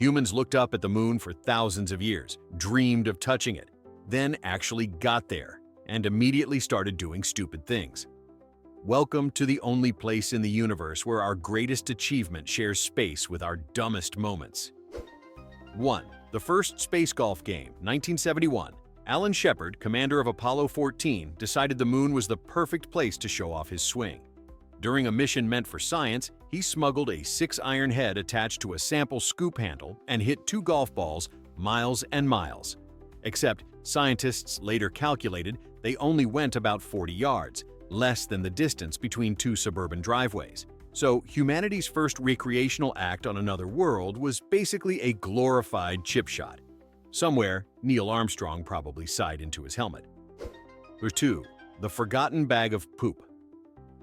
Humans looked up at the moon for thousands of years, dreamed of touching it, then actually got there, and immediately started doing stupid things. Welcome to the only place in the universe where our greatest achievement shares space with our dumbest moments. 1. The first space golf game, 1971. Alan Shepard, commander of Apollo 14, decided the moon was the perfect place to show off his swing. During a mission meant for science, he smuggled a 6-iron head attached to a sample scoop handle and hit 2 golf balls miles and miles. Except, scientists later calculated they only went about 40 yards, less than the distance between 2 suburban driveways. So humanity's first recreational act on another world was basically a glorified chip shot. Somewhere, Neil Armstrong probably sighed into his helmet. 2. The forgotten bag of poop.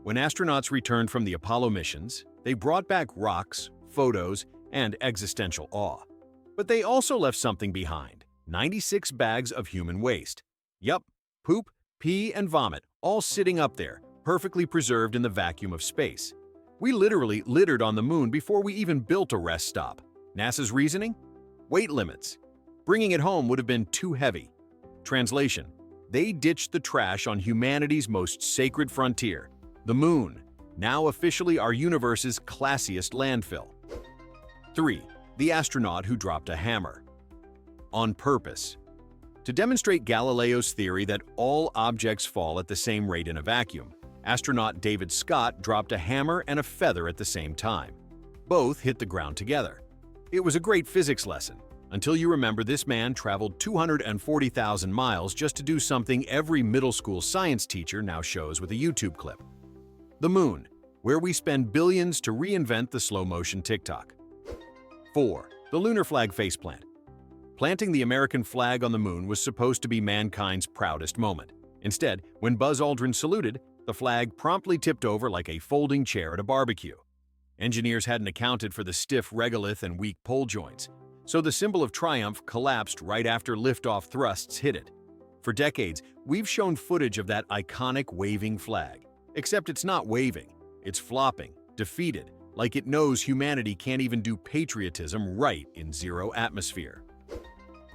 When astronauts returned from the Apollo missions, they brought back rocks, photos, and existential awe. But they also left something behind: 96 bags of human waste. Yup, poop, pee, and vomit, all sitting up there, perfectly preserved in the vacuum of space. We literally littered on the moon before we even built a rest stop. NASA's reasoning? Weight limits. Bringing it home would have been too heavy. Translation: they ditched the trash on humanity's most sacred frontier, the moon, now officially our universe's classiest landfill. 3. The astronaut who dropped a hammer. On purpose. To demonstrate Galileo's theory that all objects fall at the same rate in a vacuum, astronaut David Scott dropped a hammer and a feather at the same time. Both hit the ground together. It was a great physics lesson, until you remember this man traveled 240,000 miles just to do something every middle school science teacher now shows with a YouTube clip. The moon, where we spend billions to reinvent the slow-motion TikTok. 4. The lunar flag faceplant. Planting the American flag on the moon was supposed to be mankind's proudest moment. Instead, when Buzz Aldrin saluted, the flag promptly tipped over like a folding chair at a barbecue. Engineers hadn't accounted for the stiff regolith and weak pole joints, so the symbol of triumph collapsed right after liftoff thrusts hit it. For decades, we've shown footage of that iconic waving flag. Except it's not waving, it's flopping, defeated, like it knows humanity can't even do patriotism right in zero atmosphere.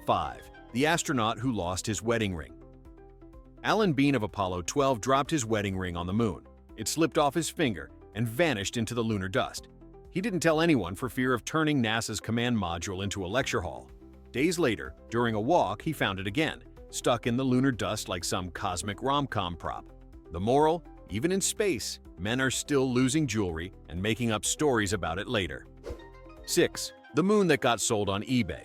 5. The astronaut who lost his wedding ring. Alan Bean of Apollo 12 dropped his wedding ring on the moon. It slipped off his finger and vanished into the lunar dust. He didn't tell anyone for fear of turning NASA's command module into a lecture hall. Days later, during a walk, he found it again, stuck in the lunar dust like some cosmic rom-com prop. The moral? Even in space, men are still losing jewelry and making up stories about it later. 6. The moon that got sold on eBay.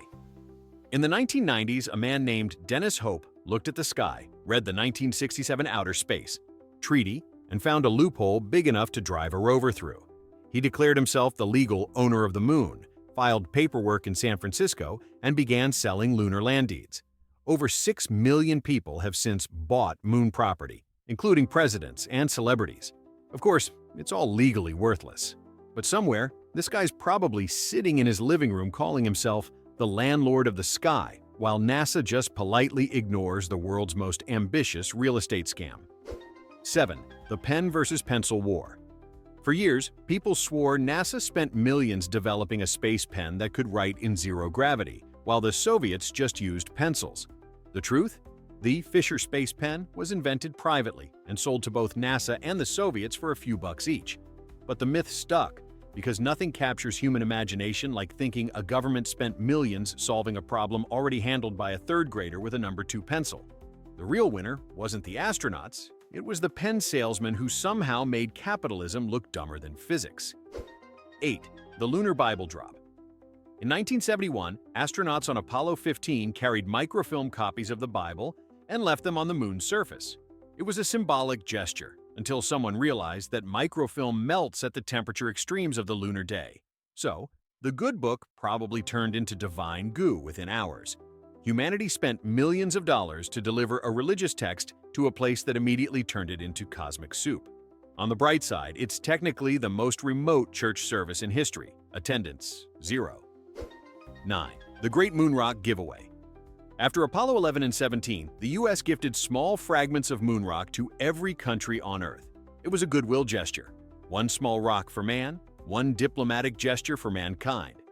In the 1990s, a man named Dennis Hope looked at the sky, read the 1967 Outer Space Treaty, and found a loophole big enough to drive a rover through. He declared himself the legal owner of the moon, filed paperwork in San Francisco, and began selling lunar land deeds. Over 6 million people have since bought moon property, including presidents and celebrities. Of course, it's all legally worthless. But somewhere, this guy's probably sitting in his living room calling himself the landlord of the sky, while NASA just politely ignores the world's most ambitious real estate scam. 7. The pen versus pencil war. For years, people swore NASA spent millions developing a space pen that could write in zero gravity, while the Soviets just used pencils. The truth? The Fisher Space Pen was invented privately and sold to both NASA and the Soviets for a few bucks each. But the myth stuck, because nothing captures human imagination like thinking a government spent millions solving a problem already handled by a third grader with a number 2 pencil. The real winner wasn't the astronauts, it was the pen salesman who somehow made capitalism look dumber than physics. 8. The lunar Bible drop. In 1971, astronauts on Apollo 15 carried microfilm copies of the Bible and left them on the moon's surface. It was a symbolic gesture, until someone realized that microfilm melts at the temperature extremes of the lunar day. So, the good book probably turned into divine goo within hours. Humanity spent millions of dollars to deliver a religious text to a place that immediately turned it into cosmic soup. On the bright side, it's technically the most remote church service in history. Attendance, 0. 9. The Great Moon Rock Giveaway. After Apollo 11 and 17, the US gifted small fragments of moon rock to every country on Earth. It was a goodwill gesture. One small rock for man, one diplomatic gesture for mankind.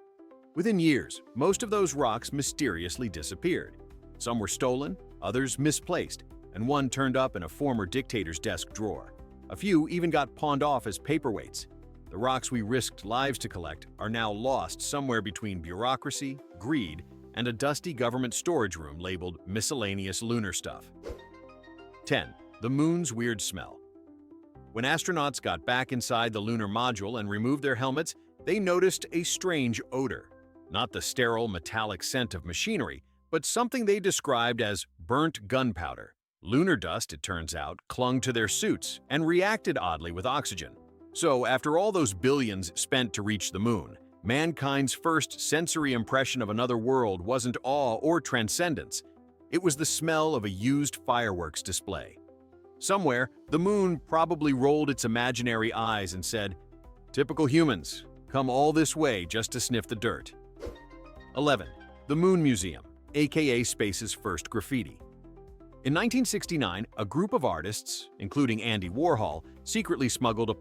Within years, most of those rocks mysteriously disappeared. Some were stolen, others misplaced, and one turned up in a former dictator's desk drawer. A few even got pawned off as paperweights. The rocks we risked lives to collect are now lost somewhere between bureaucracy, greed, and a dusty government storage room labeled miscellaneous lunar stuff. 10. The moon's weird smell. When astronauts got back inside the lunar module and removed their helmets, they noticed a strange odor. Not the sterile, metallic scent of machinery, but something they described as burnt gunpowder. Lunar dust, it turns out, clung to their suits and reacted oddly with oxygen. So, after all those billions spent to reach the moon, mankind's first sensory impression of another world wasn't awe or transcendence. It was the smell of a used fireworks display. Somewhere, the moon probably rolled its imaginary eyes and said, "Typical humans, come all this way just to sniff the dirt." 11. The Moon Museum, aka Space's first graffiti. In 1969, a group of artists, including Andy Warhol, secretly smuggled a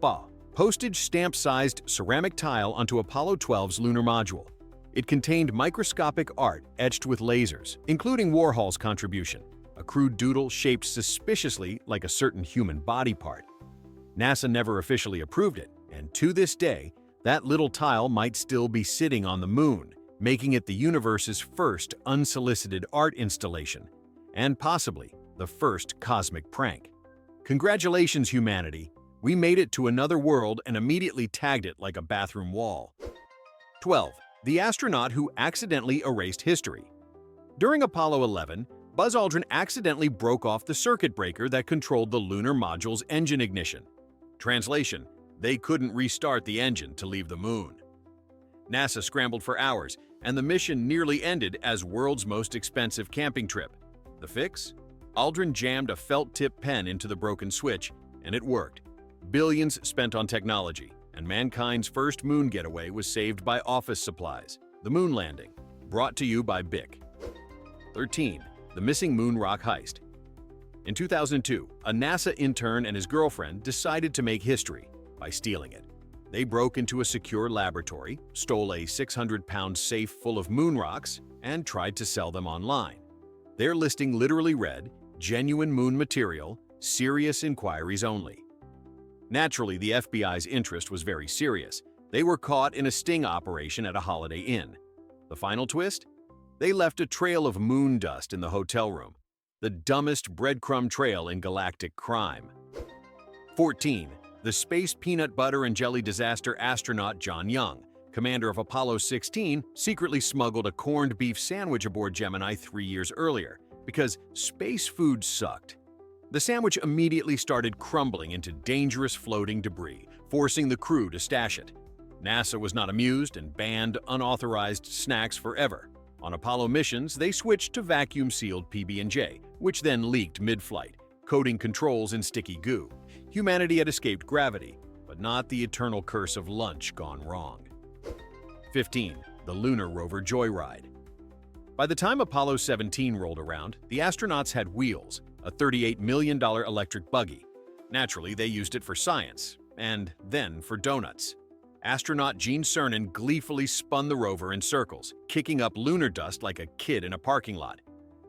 postage stamp-sized ceramic tile onto Apollo 12's lunar module. It contained microscopic art etched with lasers, including Warhol's contribution, a crude doodle shaped suspiciously like a certain human body part. NASA never officially approved it, and to this day, that little tile might still be sitting on the moon, making it the universe's first unsolicited art installation, and possibly the first cosmic prank. Congratulations, humanity! We made it to another world and immediately tagged it like a bathroom wall. 12. The astronaut who accidentally erased history. During Apollo 11, Buzz Aldrin accidentally broke off the circuit breaker that controlled the lunar module's engine ignition. Translation: they couldn't restart the engine to leave the moon. NASA scrambled for hours, and the mission nearly ended as world's most expensive camping trip. The fix? Aldrin jammed a felt-tip pen into the broken switch, and it worked. Billions spent on technology, and mankind's first moon getaway was saved by office supplies. The moon landing, brought to you by Bic. 13. The missing moon rock heist. In 2002, a NASA intern and his girlfriend decided to make history by stealing it. They broke into a secure laboratory, stole a 600-pound safe full of moon rocks, and tried to sell them online. Their listing literally read, "Genuine moon material, serious inquiries only." Naturally, the FBI's interest was very serious. They were caught in a sting operation at a Holiday Inn. The final twist? They left a trail of moon dust in the hotel room. The dumbest breadcrumb trail in galactic crime. 14. The space peanut butter and jelly disaster astronaut John Young, commander of Apollo 16, secretly smuggled a corned beef sandwich aboard Gemini 3 years earlier because space food sucked. The sandwich immediately started crumbling into dangerous floating debris, forcing the crew to stash it. NASA was not amused and banned unauthorized snacks forever. On Apollo missions, they switched to vacuum-sealed PB&J, which then leaked mid-flight, coating controls in sticky goo. Humanity had escaped gravity, but not the eternal curse of lunch gone wrong. 15. The lunar rover joyride. By the time Apollo 17 rolled around, the astronauts had wheels, a $38 million electric buggy. Naturally, they used it for science, and then for donuts. Astronaut Gene Cernan gleefully spun the rover in circles, kicking up lunar dust like a kid in a parking lot.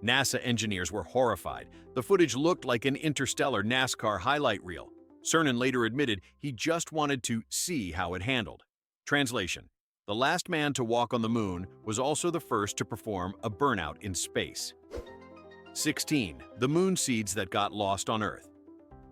NASA engineers were horrified. The footage looked like an interstellar NASCAR highlight reel. Cernan later admitted he just wanted to see how it handled. Translation: the last man to walk on the moon was also the first to perform a burnout in space. 16. The moon seeds that got lost on Earth.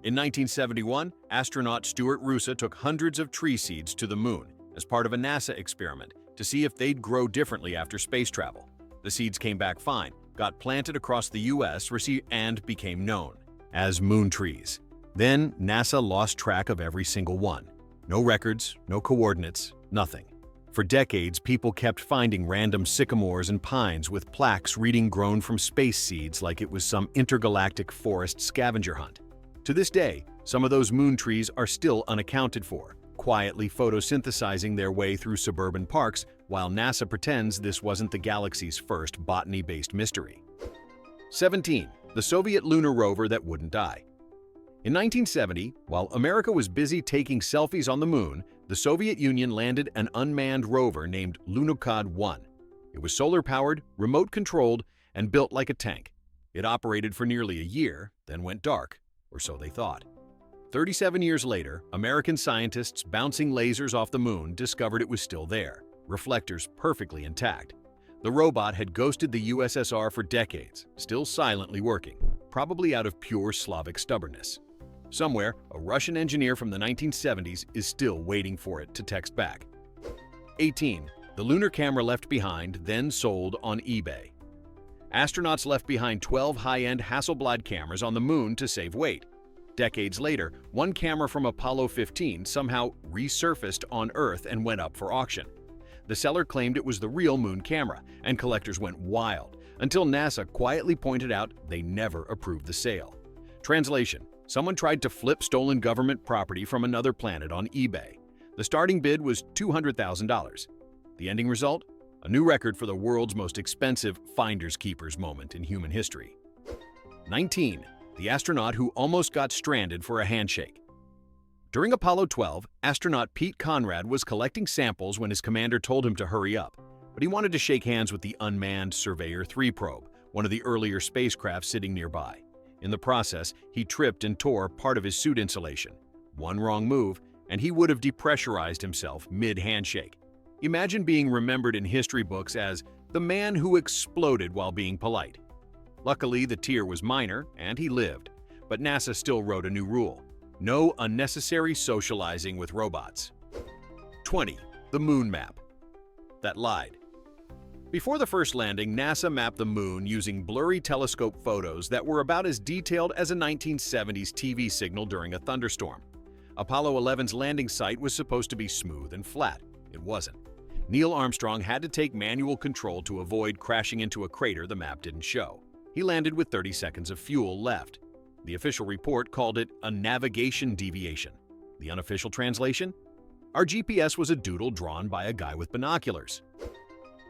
In 1971, astronaut Stuart Roosa took hundreds of tree seeds to the moon as part of a NASA experiment to see if they'd grow differently after space travel. The seeds came back fine, got planted across the US, and became known as moon trees. Then NASA lost track of every single one. No records, no coordinates, nothing. For decades, people kept finding random sycamores and pines with plaques reading "grown from space seeds" like it was some intergalactic forest scavenger hunt. To this day, some of those moon trees are still unaccounted for, quietly photosynthesizing their way through suburban parks while NASA pretends this wasn't the galaxy's first botany-based mystery. 17. The Soviet lunar rover that wouldn't die. In 1970, while America was busy taking selfies on the moon, the Soviet Union landed an unmanned rover named Lunar-1. It was solar-powered, remote-controlled, and built like a tank. It operated for nearly a year, then went dark, or so they thought. 37 years later, American scientists bouncing lasers off the moon discovered it was still there, reflectors perfectly intact. The robot had ghosted the USSR for decades, still silently working, probably out of pure Slavic stubbornness. Somewhere, a Russian engineer from the 1970s is still waiting for it to text back. 18. The lunar camera left behind, then sold on eBay. Astronauts left behind 12 high-end Hasselblad cameras on the moon to save weight. Decades later, one camera from Apollo 15 somehow resurfaced on Earth and went up for auction. The seller claimed it was the real moon camera, and collectors went wild, until NASA quietly pointed out they never approved the sale. Translation: someone tried to flip stolen government property from another planet on eBay. The starting bid was $200,000. The ending result? A new record for the world's most expensive finders keepers moment in human history. 19. The astronaut who almost got stranded for a handshake. During Apollo 12, astronaut Pete Conrad was collecting samples when his commander told him to hurry up, but he wanted to shake hands with the unmanned Surveyor 3 probe, one of the earlier spacecraft sitting nearby. In the process, he tripped and tore part of his suit insulation. One wrong move, and he would have depressurized himself mid-handshake. Imagine being remembered in history books as the man who exploded while being polite. Luckily, the tear was minor, and he lived, but NASA still wrote a new rule: no unnecessary socializing with robots. 20. The moon map. That lied. Before the first landing, NASA mapped the moon using blurry telescope photos that were about as detailed as a 1970s TV signal during a thunderstorm. Apollo 11's landing site was supposed to be smooth and flat. It wasn't. Neil Armstrong had to take manual control to avoid crashing into a crater the map didn't show. He landed with 30 seconds of fuel left. The official report called it a navigation deviation. The unofficial translation? Our GPS was a doodle drawn by a guy with binoculars.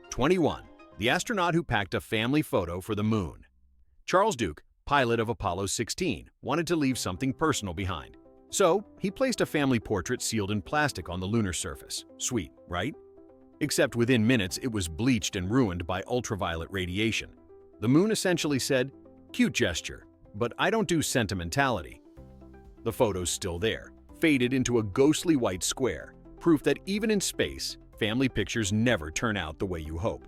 21. The astronaut who packed a family photo for the moon. Charles Duke, pilot of Apollo 16, wanted to leave something personal behind. So, he placed a family portrait sealed in plastic on the lunar surface. Sweet, right? Except within minutes, it was bleached and ruined by ultraviolet radiation. The moon essentially said, "Cute gesture, but I don't do sentimentality." The photo's still there, faded into a ghostly white square, proof that even in space, family pictures never turn out the way you hope.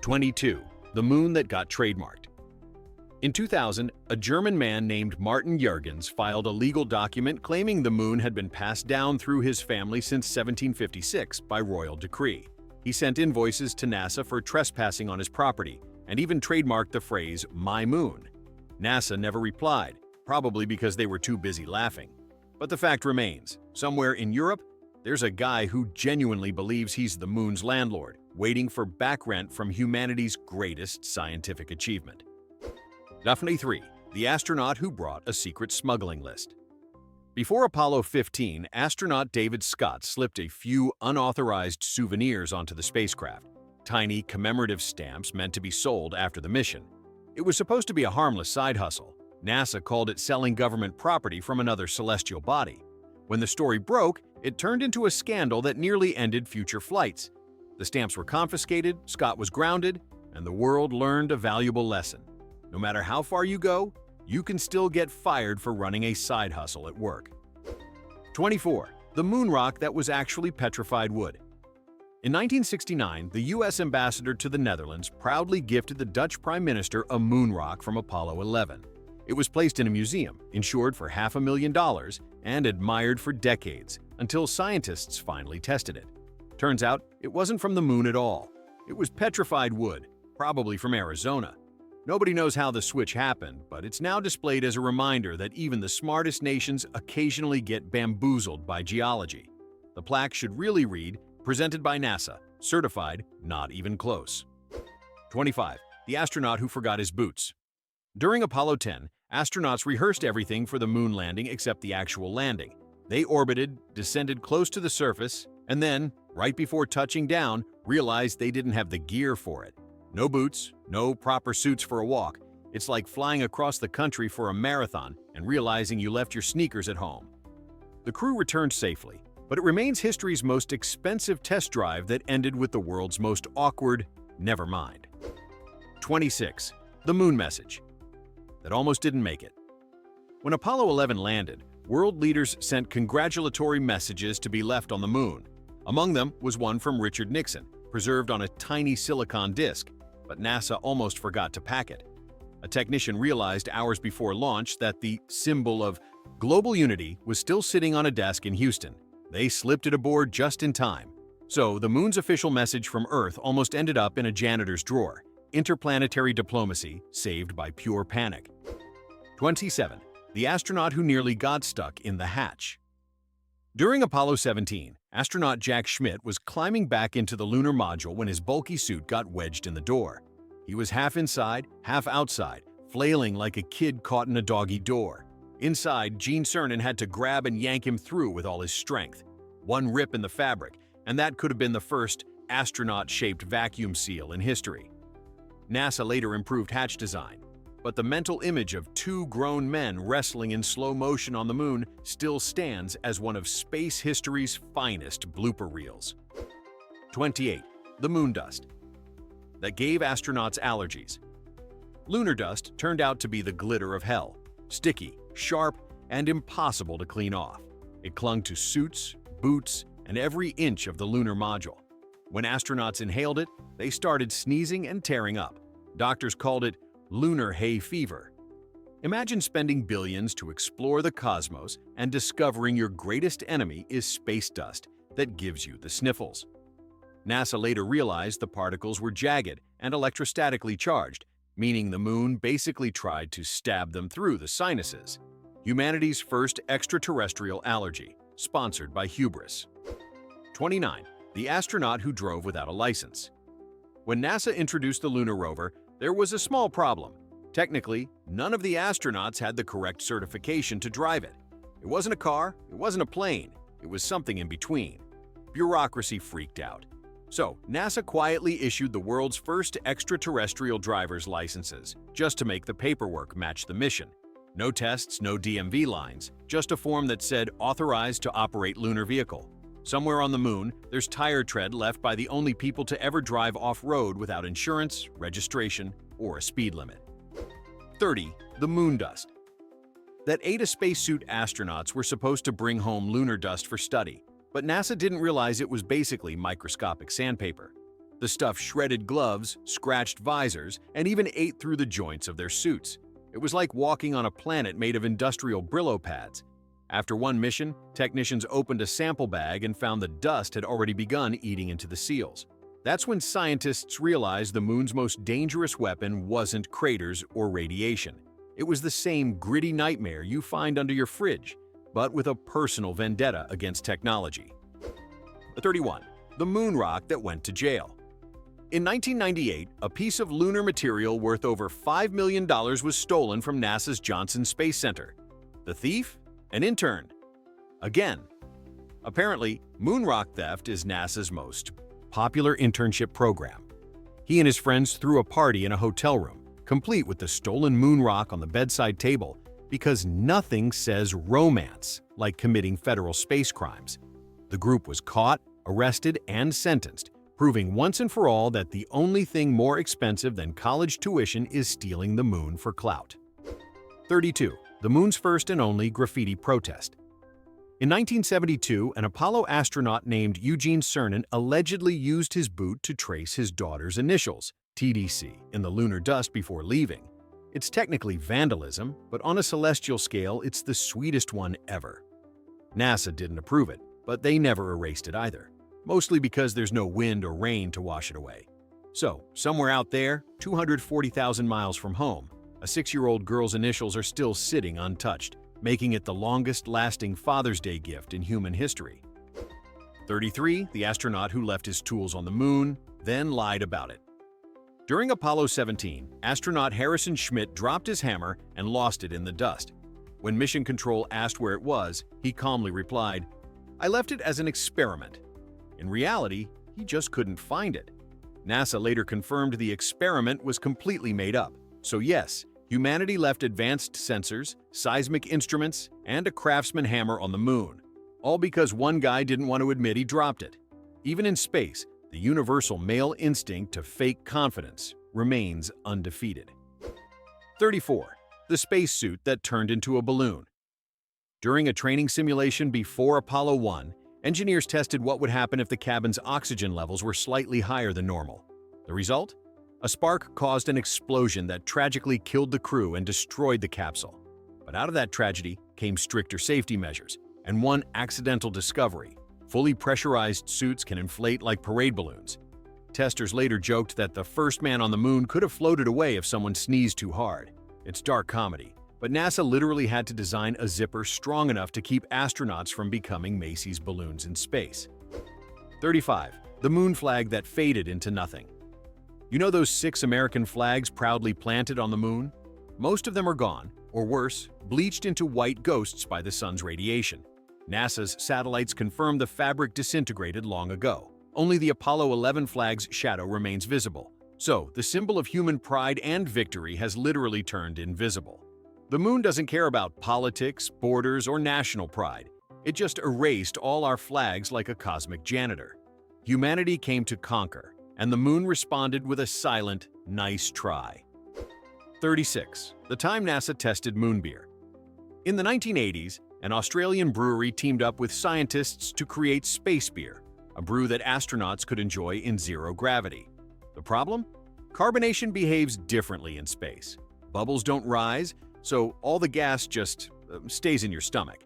22. The moon that got trademarked. In 2000, a German man named Martin Jürgens filed a legal document claiming the moon had been passed down through his family since 1756 by royal decree. He sent invoices to NASA for trespassing on his property and even trademarked the phrase, "my moon." NASA never replied, probably because they were too busy laughing. But the fact remains, somewhere in Europe, there's a guy who genuinely believes he's the moon's landlord, waiting for back rent from humanity's greatest scientific achievement. 23. The astronaut who brought a secret smuggling list. Before Apollo 15, astronaut David Scott slipped a few unauthorized souvenirs onto the spacecraft, tiny commemorative stamps meant to be sold after the mission. It was supposed to be a harmless side hustle. NASA called it selling government property from another celestial body. When the story broke, it turned into a scandal that nearly ended future flights. The stamps were confiscated, Scott was grounded, and the world learned a valuable lesson. No matter how far you go, you can still get fired for running a side hustle at work. 24. The moon rock that was actually petrified wood. In 1969, the U.S. ambassador to the Netherlands proudly gifted the Dutch Prime Minister a moon rock from Apollo 11. It was placed in a museum, insured for $500,000, and admired for decades, until scientists finally tested it. Turns out, it wasn't from the moon at all. It was petrified wood, probably from Arizona. Nobody knows how the switch happened, but it's now displayed as a reminder that even the smartest nations occasionally get bamboozled by geology. The plaque should really read, "Presented by NASA, certified, not even close." 25. The astronaut who forgot his boots. During Apollo 10, astronauts rehearsed everything for the moon landing except the actual landing. They orbited, descended close to the surface, and then, right before touching down, realized they didn't have the gear for it. No boots, no proper suits for a walk. It's like flying across the country for a marathon and realizing you left your sneakers at home. The crew returned safely, but but it remains history's most expensive test drive that ended with the world's most awkward never mind. 26. The moon message that almost didn't make it. When Apollo 11 landed, world leaders sent congratulatory messages to be left on the moon. Among them was one from Richard Nixon, preserved on a tiny silicon disk, but NASA almost forgot to pack it. A technician realized hours before launch that the symbol of global unity was still sitting on a desk in Houston. They slipped it aboard just in time. So the moon's official message from Earth almost ended up in a janitor's drawer. Interplanetary diplomacy saved by pure panic. 27. The astronaut who nearly got stuck in the hatch. During Apollo 17, astronaut Jack Schmitt was climbing back into the lunar module when his bulky suit got wedged in the door. He was half inside, half outside, flailing like a kid caught in a doggy door. Inside, Gene Cernan had to grab and yank him through with all his strength. One rip in the fabric, and that could have been the first astronaut-shaped vacuum seal in history. NASA later improved hatch design, but the mental image of two grown men wrestling in slow motion on the moon still stands as one of space history's finest blooper reels. 28. The moon dust that gave astronauts allergies. Lunar dust turned out to be the glitter of hell, sticky, sharp, and impossible to clean off. It clung to suits, boots, and every inch of the lunar module. When astronauts inhaled it, they started sneezing and tearing up. Doctors called it lunar hay fever. Imagine spending billions to explore the cosmos and discovering your greatest enemy is space dust that gives you the sniffles. NASA later realized the particles were jagged and electrostatically charged, meaning the moon basically tried to stab them through the sinuses. Humanity's first extraterrestrial allergy, sponsored by hubris. 29. The astronaut who drove without a license. When NASA introduced the lunar rover, there was a small problem. Technically, none of the astronauts had the correct certification to drive it. It wasn't a car, it wasn't a plane, it was something in between. Bureaucracy freaked out. So, NASA quietly issued the world's first extraterrestrial driver's licenses, just to make the paperwork match the mission. No tests, no DMV lines, just a form that said authorized to operate lunar vehicle. Somewhere on the moon, there's tire tread left by the only people to ever drive off-road without insurance, registration, or a speed limit. 30. The moon dust that 8 spacesuit astronauts were supposed to bring home lunar dust for study, but NASA didn't realize it was basically microscopic sandpaper. The stuff shredded gloves, scratched visors, and even ate through the joints of their suits. It was like walking on a planet made of industrial Brillo pads. After one mission, technicians opened a sample bag and found the dust had already begun eating into the seals. That's when scientists realized the moon's most dangerous weapon wasn't craters or radiation. It was the same gritty nightmare you find under your fridge, but with a personal vendetta against technology. 31. The moon rock that went to jail. In 1998, a piece of lunar material worth over $5 million was stolen from NASA's Johnson Space Center. The thief? An intern. Again. Apparently, moon rock theft is NASA's most popular internship program. He and his friends threw a party in a hotel room, complete with the stolen moon rock on the bedside table, because nothing says romance like committing federal space crimes. The group was caught, arrested, and sentenced, proving once and for all that the only thing more expensive than college tuition is stealing the moon for clout. 32. The moon's first and only graffiti protest. In 1972, an Apollo astronaut named Eugene Cernan allegedly used his boot to trace his daughter's initials, TDC, in the lunar dust before leaving. It's technically vandalism, but on a celestial scale, it's the sweetest one ever. NASA didn't approve it, but they never erased it either, mostly because there's no wind or rain to wash it away. So, somewhere out there, 240,000 miles from home, a 6-year-old girl's initials are still sitting untouched, making it the longest-lasting Father's Day gift in human history. 33. The astronaut who left his tools on the moon, then lied about it. During Apollo 17, astronaut Harrison Schmitt dropped his hammer and lost it in the dust. When Mission Control asked where it was, he calmly replied, "I left it as an experiment." In reality, he just couldn't find it. NASA later confirmed the experiment was completely made up. So yes, humanity left advanced sensors, seismic instruments, and a craftsman hammer on the moon. All because one guy didn't want to admit he dropped it. Even in space, the universal male instinct to fake confidence remains undefeated. 34. The spacesuit that turned into a balloon. During a training simulation before Apollo 1, engineers tested what would happen if the cabin's oxygen levels were slightly higher than normal. The result? A spark caused an explosion that tragically killed the crew and destroyed the capsule. But out of that tragedy came stricter safety measures, and one accidental discovery: fully pressurized suits can inflate like parade balloons. Testers later joked that the first man on the moon could have floated away if someone sneezed too hard. It's dark comedy, but NASA literally had to design a zipper strong enough to keep astronauts from becoming Macy's balloons in space. 35. The moon flag that faded into nothing. You know those 6 American flags proudly planted on the moon? Most of them are gone, or worse, bleached into white ghosts by the sun's radiation. NASA's satellites confirmed the fabric disintegrated long ago. Only the Apollo 11 flag's shadow remains visible. So, the symbol of human pride and victory has literally turned invisible. The moon doesn't care about politics, borders, or national pride. It just erased all our flags like a cosmic janitor. Humanity came to conquer, and the moon responded with a silent, nice try. 36. The time NASA tested moon beer. In the 1980s, an Australian brewery teamed up with scientists to create space beer, a brew that astronauts could enjoy in zero gravity. The problem? Carbonation behaves differently in space. Bubbles don't rise, so all the gas just stays in your stomach.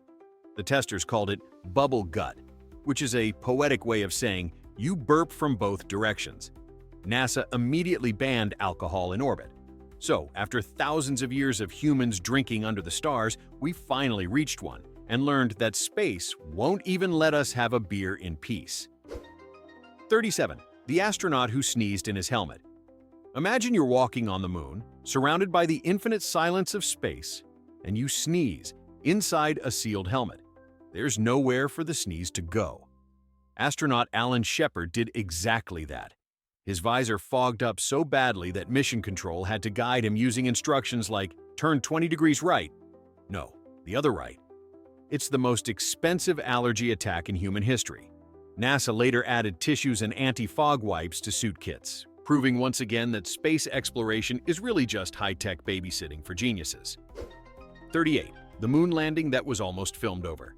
The testers called it bubble gut, which is a poetic way of saying you burp from both directions. NASA immediately banned alcohol in orbit. So, after thousands of years of humans drinking under the stars, we finally reached one and learned that space won't even let us have a beer in peace. 37. The astronaut who sneezed in his helmet. Imagine you're walking on the moon, surrounded by the infinite silence of space, and you sneeze inside a sealed helmet. There's nowhere for the sneeze to go. Astronaut Alan Shepard did exactly that. His visor fogged up so badly that mission control had to guide him using instructions like, turn 20 degrees right. No, the other right. It's the most expensive allergy attack in human history. NASA later added tissues and anti-fog wipes to suit kits, proving once again that space exploration is really just high-tech babysitting for geniuses. 38. The moon landing that was almost filmed over.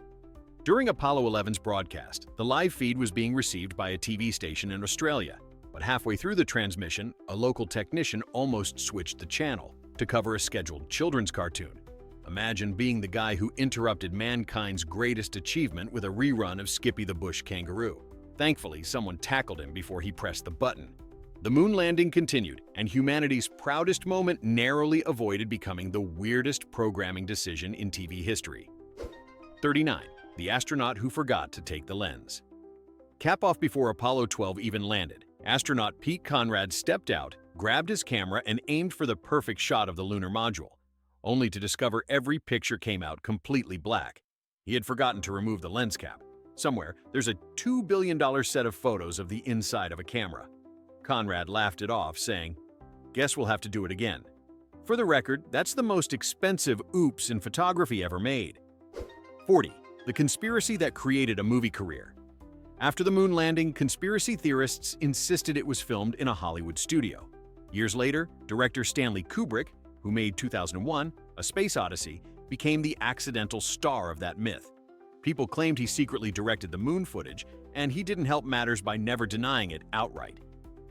During Apollo 11's broadcast, the live feed was being received by a TV station in Australia. But halfway through the transmission, a local technician almost switched the channel to cover a scheduled children's cartoon. Imagine being the guy who interrupted mankind's greatest achievement with a rerun of Skippy the Bush Kangaroo. Thankfully, someone tackled him before he pressed the button. The moon landing continued, and humanity's proudest moment narrowly avoided becoming the weirdest programming decision in TV history. 39. The astronaut who forgot to take the lens. Cap off before Apollo 12 even landed. Astronaut Pete Conrad stepped out, grabbed his camera, and aimed for the perfect shot of the lunar module, only to discover every picture came out completely black. He had forgotten to remove the lens cap. Somewhere, there's a $2 billion set of photos of the inside of a camera. Conrad laughed it off, saying, "Guess we'll have to do it again." For the record, that's the most expensive oops in photography ever made. 40. The conspiracy that created a movie career. After the moon landing, conspiracy theorists insisted it was filmed in a Hollywood studio. Years later, director Stanley Kubrick, who made 2001, A Space Odyssey, became the accidental star of that myth. People claimed he secretly directed the moon footage, and he didn't help matters by never denying it outright.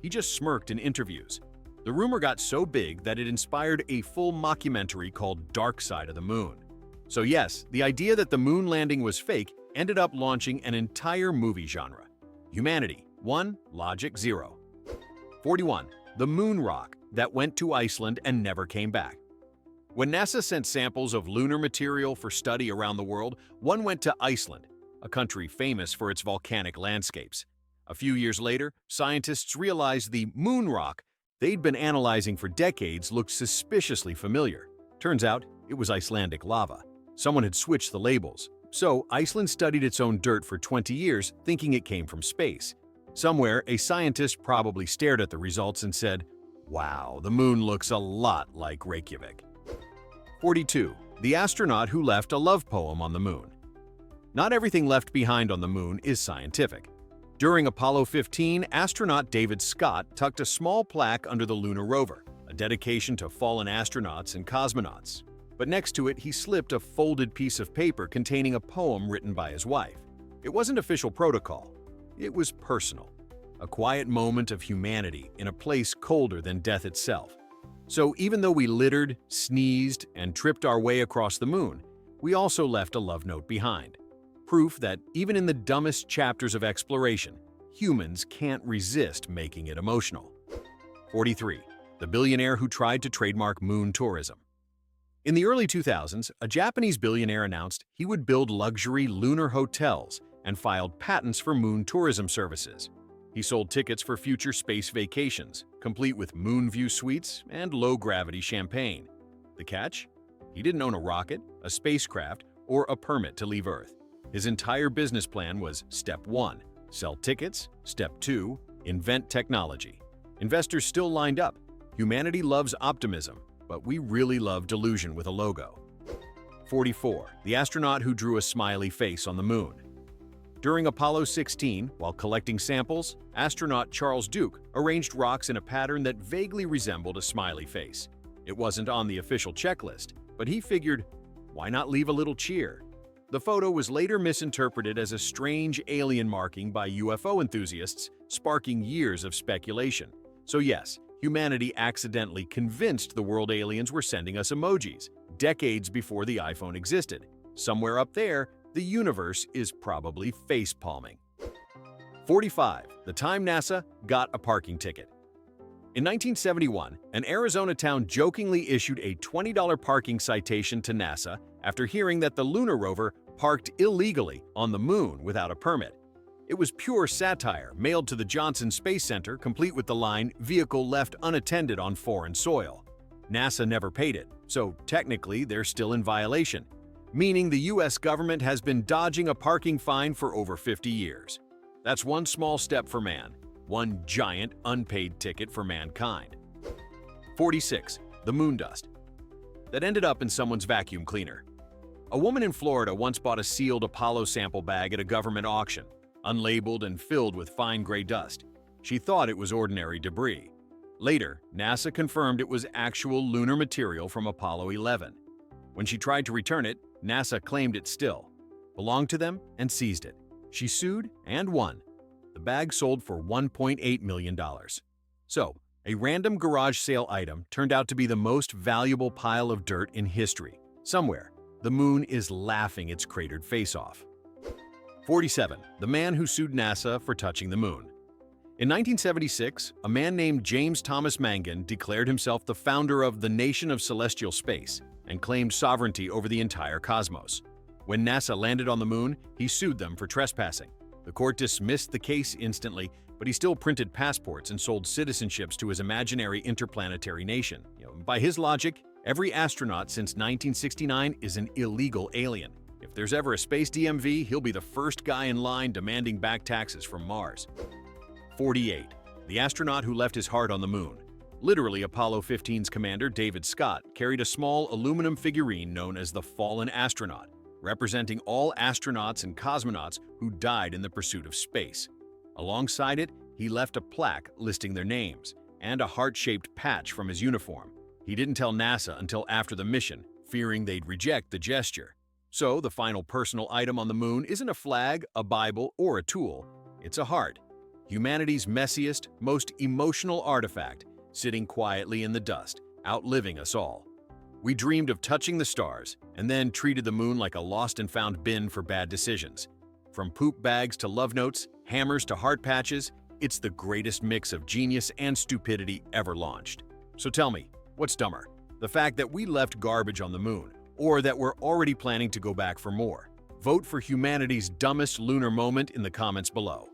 He just smirked in interviews. The rumor got so big that it inspired a full mockumentary called Dark Side of the Moon. So yes, the idea that the moon landing was fake ended up launching an entire movie genre. Humanity, 1, logic 0. 41. The moon rock that went to Iceland and never came back. When NASA sent samples of lunar material for study around the world, one went to Iceland, a country famous for its volcanic landscapes. A few years later, scientists realized the moon rock they'd been analyzing for decades looked suspiciously familiar. Turns out, it was Icelandic lava. Someone had switched the labels. So, Iceland studied its own dirt for 20 years, thinking it came from space. Somewhere, a scientist probably stared at the results and said, "Wow, the moon looks a lot like Reykjavik." 42. The astronaut who left a love poem on the moon. Not everything left behind on the moon is scientific. During Apollo 15, astronaut David Scott tucked a small plaque under the lunar rover, a dedication to fallen astronauts and cosmonauts. But next to it, he slipped a folded piece of paper containing a poem written by his wife. It wasn't official protocol. It was personal. A quiet moment of humanity in a place colder than death itself. So even though we littered, sneezed, and tripped our way across the moon, we also left a love note behind. Proof that even in the dumbest chapters of exploration, humans can't resist making it emotional. 43. The billionaire who tried to trademark moon tourism. In the early 2000s, a Japanese billionaire announced he would build luxury lunar hotels and filed patents for moon tourism services. He sold tickets for future space vacations, complete with moon view suites and low-gravity champagne. The catch? He didn't own a rocket, a spacecraft, or a permit to leave Earth. His entire business plan was Step 1, sell tickets, Step 2, invent technology. Investors still lined up. Humanity loves optimism, but we really love delusion with a logo. 44. The astronaut who drew a smiley face on the moon. During Apollo 16, while collecting samples, astronaut Charles Duke arranged rocks in a pattern that vaguely resembled a smiley face. It wasn't on the official checklist, but he figured, why not leave a little cheer? The photo was later misinterpreted as a strange alien marking by UFO enthusiasts, sparking years of speculation. So yes, humanity accidentally convinced the world aliens were sending us emojis, decades before the iPhone existed. Somewhere up there, the universe is probably face-palming. 45. The time NASA got a parking ticket. In 1971, an Arizona town jokingly issued a $20 parking citation to NASA after hearing that the lunar rover parked illegally on the moon without a permit. It was pure satire mailed to the Johnson Space Center, complete with the line, "Vehicle left unattended on foreign soil." NASA never paid it, so technically they're still in violation, meaning the US government has been dodging a parking fine for over 50 years. That's one small step for man, one giant unpaid ticket for mankind. 46. The moon dust that ended up in someone's vacuum cleaner. A woman in Florida once bought a sealed Apollo sample bag at a government auction, unlabeled and filled with fine gray dust. She thought it was ordinary debris. Later, NASA confirmed it was actual lunar material from Apollo 11. When she tried to return it, NASA claimed it still belonged to them and seized it. She sued and won. The bag sold for $1.8 million. So, a random garage sale item turned out to be the most valuable pile of dirt in history. Somewhere, the moon is laughing its cratered face off. 47. The man who sued NASA for touching the moon. In 1976, a man named James Thomas Mangan declared himself the founder of the Nation of Celestial Space and claimed sovereignty over the entire cosmos. When NASA landed on the moon, he sued them for trespassing. The court dismissed the case instantly, but he still printed passports and sold citizenships to his imaginary interplanetary nation. By his logic, every astronaut since 1969 is an illegal alien. If there's ever a space DMV, he'll be the first guy in line demanding back taxes from Mars. 48. The astronaut who left his heart on the moon. Literally, Apollo 15's commander, David Scott, carried a small aluminum figurine known as the Fallen Astronaut, representing all astronauts and cosmonauts who died in the pursuit of space. Alongside it, he left a plaque listing their names and a heart-shaped patch from his uniform. He didn't tell NASA until after the mission, fearing they'd reject the gesture. So, the final personal item on the moon isn't a flag, a Bible, or a tool. It's a heart. Humanity's messiest, most emotional artifact, sitting quietly in the dust, outliving us all. We dreamed of touching the stars, and then treated the moon like a lost-and-found bin for bad decisions. From poop bags to love notes, hammers to heart patches, it's the greatest mix of genius and stupidity ever launched. So tell me, what's dumber? The fact that we left garbage on the moon, or that we're already planning to go back for more? Vote for humanity's dumbest lunar moment in the comments below.